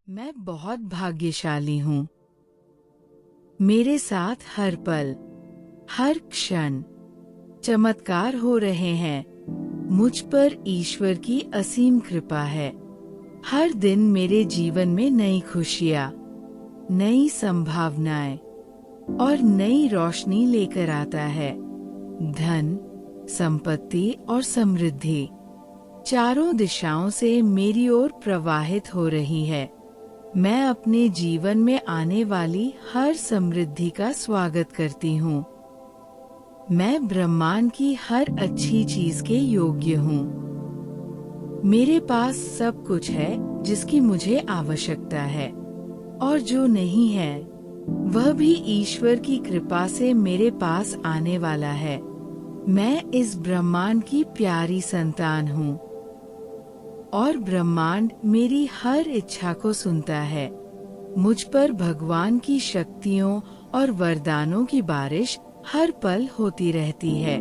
मैं बहुत भाग्यशाली हूँ। मेरे साथ हर पल, हर क्षण चमत्कार हो रहे हैं। मुझ पर ईश्वर की असीम कृपा है। हर दिन मेरे जीवन में नई खुशियाँ, नई संभावनाएं और नई रोशनी लेकर आता है। धन, संपत्ति और समृद्धि चारों दिशाओं से मेरी ओर प्रवाहित हो रही है। मैं अपने जीवन में आने वाली हर समृद्धि का स्वागत करती हूँ। मैं ब्रह्मांड की हर अच्छी चीज के योग्य हूँ। मेरे पास सब कुछ है जिसकी मुझे आवश्यकता है, और जो नहीं है वह भी ईश्वर की कृपा से मेरे पास आने वाला है। मैं इस ब्रह्मांड की प्यारी संतान हूँ, और ब्रह्मांड मेरी हर इच्छा को सुनता है। मुझ पर भगवान की शक्तियों और वरदानों की बारिश हर पल होती रहती है।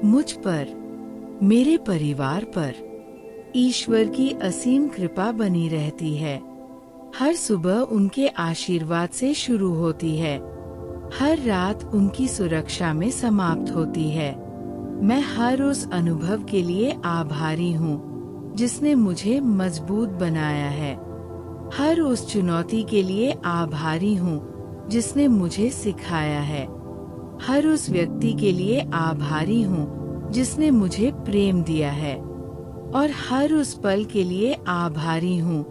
मुझ पर, मेरे परिवार पर ईश्वर की असीम कृपा बनी रहती है। हर सुबह उनके आशीर्वाद से शुरू होती है, हर रात उनकी सुरक्षा में समाप्त होती है। मैं हर उस अनुभव के लिए आभारी हूँ जिसने मुझे मजबूत बनाया है। हर उस चुनौती के लिए आभारी हूँ जिसने मुझे सिखाया है। हर उस व्यक्ति के लिए आभारी हूँ जिसने मुझे प्रेम दिया है, और हर उस पल के लिए आभारी हूँ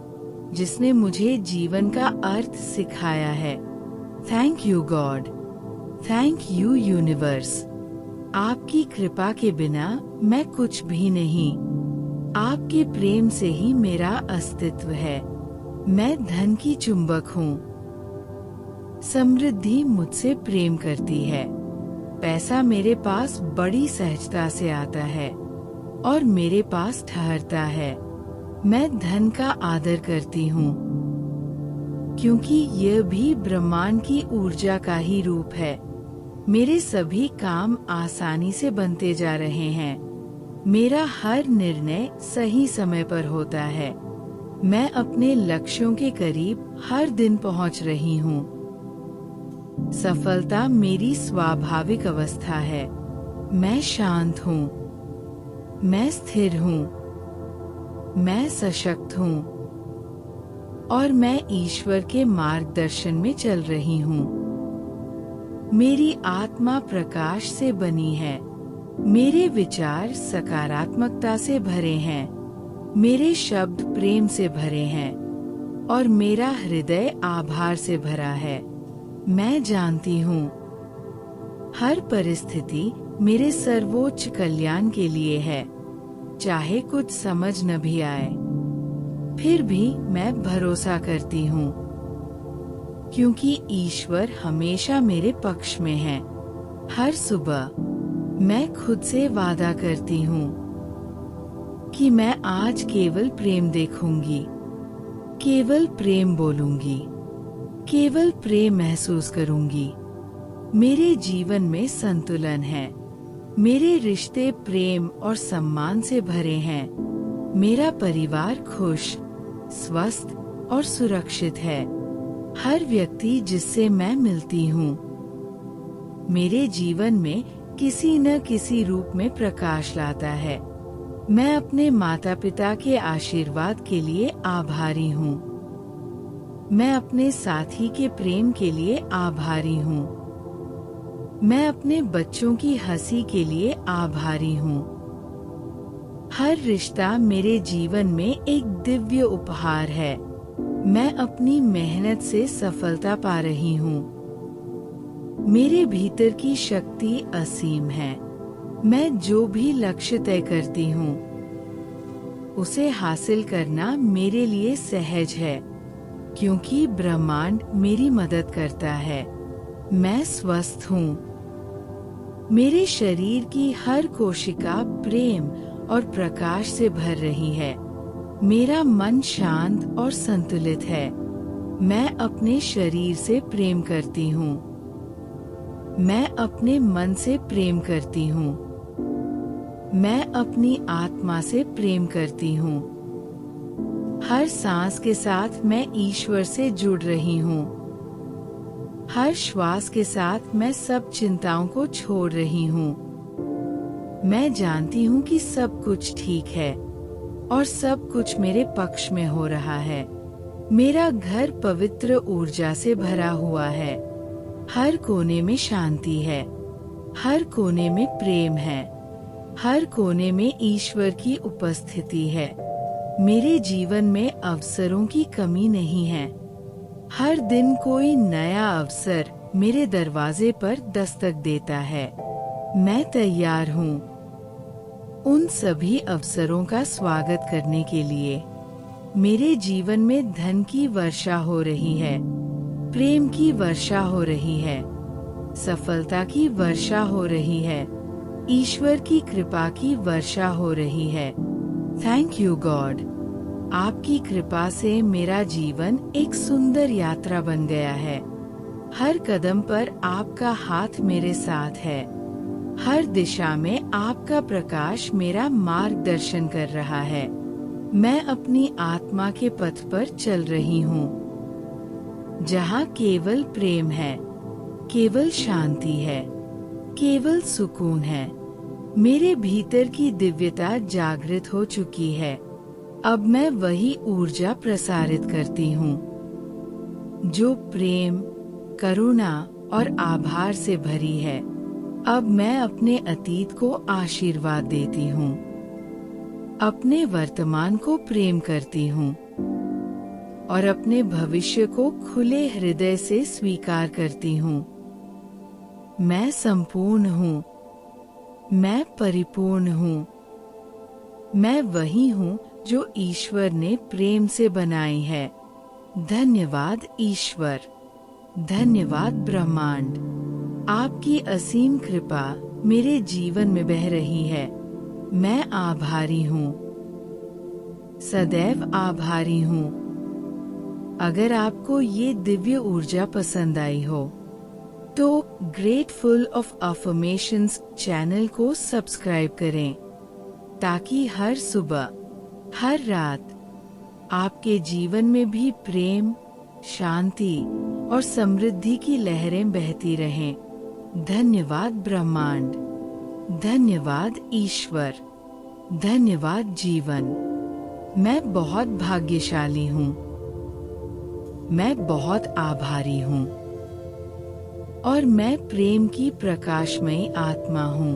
जिसने मुझे जीवन का अर्थ सिखाया है। Thank you God, thank you universe. आपकी कृपा के बिना मैं कुछ भी नहीं। आपके प्रेम से ही मेरा अस्तित्व है। मैं धन की चुंबक हूँ। समृद्धि मुझसे प्रेम करती है। पैसा मेरे पास बड़ी सहजता से आता है और मेरे पास ठहरता है। मैं धन का आदर करती हूँ, क्योंकि यह भी ब्रह्मांड की ऊर्जा का ही रूप है। मेरे सभी काम आसानी से बनते जा रहे हैं। मेरा हर निर्णय सही समय पर होता है। मैं अपने लक्ष्यों के करीब हर दिन पहुंच रही हूँ। सफलता मेरी स्वाभाविक अवस्था है। मैं शांत हूँ, मैं स्थिर हूँ, मैं सशक्त हूँ, और मैं ईश्वर के मार्गदर्शन में चल रही हूँ। मेरी आत्मा प्रकाश से बनी है। मेरे विचार सकारात्मकता से भरे हैं। मेरे शब्द प्रेम से भरे हैं, और मेरा हृदय आभार से भरा है। मैं जानती हूँ हर परिस्थिति मेरे सर्वोच्च कल्याण के लिए है। चाहे कुछ समझ न भी आए, फिर भी मैं भरोसा करती हूँ, क्योंकि ईश्वर हमेशा मेरे पक्ष में है। हर सुबह मैं खुद से वादा करती हूँ कि मैं आज केवल प्रेम देखूंगी, केवल प्रेम बोलूंगी, केवल प्रेम महसूस करूंगी। मेरे जीवन में संतुलन है। मेरे रिश्ते प्रेम और सम्मान से भरे हैं। मेरा परिवार खुश, स्वस्थ और सुरक्षित है। हर व्यक्ति जिससे मैं मिलती हूँ मेरे जीवन में किसी न किसी रूप में प्रकाश लाता है। मैं अपने माता पिता के आशीर्वाद के लिए आभारी हूँ। मैं अपने साथी के प्रेम के लिए आभारी हूँ। मैं अपने बच्चों की हंसी के लिए आभारी हूँ। हर रिश्ता मेरे जीवन में एक दिव्य उपहार है। मैं अपनी मेहनत से सफलता पा रही हूँ। मेरे भीतर की शक्ति असीम है। मैं जो भी लक्ष्य तय करती हूँ उसे हासिल करना मेरे लिए सहज है, क्योंकि ब्रह्मांड मेरी मदद करता है। मैं स्वस्थ हूँ। मेरे शरीर की हर कोशिका प्रेम और प्रकाश से भर रही है। मेरा मन शांत और संतुलित है। मैं अपने शरीर से प्रेम करती हूँ। मैं अपने मन से प्रेम करती हूँ। मैं अपनी आत्मा से प्रेम करती हूँ। हर सांस के साथ मैं ईश्वर से जुड़ रही हूँ। हर श्वास के साथ मैं सब चिंताओं को छोड़ रही हूँ। मैं जानती हूँ कि सब कुछ ठीक है और सब कुछ मेरे पक्ष में हो रहा है। मेरा घर पवित्र ऊर्जा से भरा हुआ है। हर कोने में शांति है, हर कोने में प्रेम है, हर कोने में ईश्वर की उपस्थिति है। मेरे जीवन में अवसरों की कमी नहीं है। हर दिन कोई नया अवसर मेरे दरवाजे पर दस्तक देता है। मैं तैयार हूँ उन सभी अवसरों का स्वागत करने के लिए। मेरे जीवन में धन की वर्षा हो रही है, प्रेम की वर्षा हो रही है, सफलता की वर्षा हो रही है, ईश्वर की कृपा की वर्षा हो रही है। Thank you God. आपकी कृपा से मेरा जीवन एक सुंदर यात्रा बन गया है। हर कदम पर आपका हाथ मेरे साथ है। हर दिशा में आपका प्रकाश मेरा मार्गदर्शन कर रहा है। मैं अपनी आत्मा के पथ पर चल रही हूँ, जहाँ केवल प्रेम है, केवल शांति है, केवल सुकून है। मेरे भीतर की दिव्यता जागृत हो चुकी है। अब मैं वही ऊर्जा प्रसारित करती हूँ जो प्रेम, करुणा और आभार से भरी है। अब मैं अपने अतीत को आशीर्वाद देती हूँ, अपने वर्तमान को प्रेम करती हूँ और अपने भविष्य को खुले हृदय से स्वीकार करती हूँ। मैं संपूर्ण हूँ, मैं परिपूर्ण हूँ। मैं वही हूँ जो ईश्वर ने प्रेम से बनाई है। धन्यवाद ईश्वर, धन्यवाद ब्रह्मांड। आपकी असीम कृपा मेरे जीवन में बह रही है। मैं आभारी हूँ, सदैव आभारी हूँ। अगर आपको ये दिव्य ऊर्जा पसंद आई हो तो ग्रेटफुल ऑफ अफर्मेशंस चैनल को सब्सक्राइब करें ताकि हर सुबह, हर रात आपके जीवन में भी प्रेम, शांति और समृद्धि की लहरें बहती रहें। धन्यवाद ब्रह्मांड, धन्यवाद ईश्वर, धन्यवाद जीवन। मैं बहुत भाग्यशाली हूँ, मैं बहुत आभारी हूँ और मैं प्रेम की प्रकाशमयी आत्मा हूँ।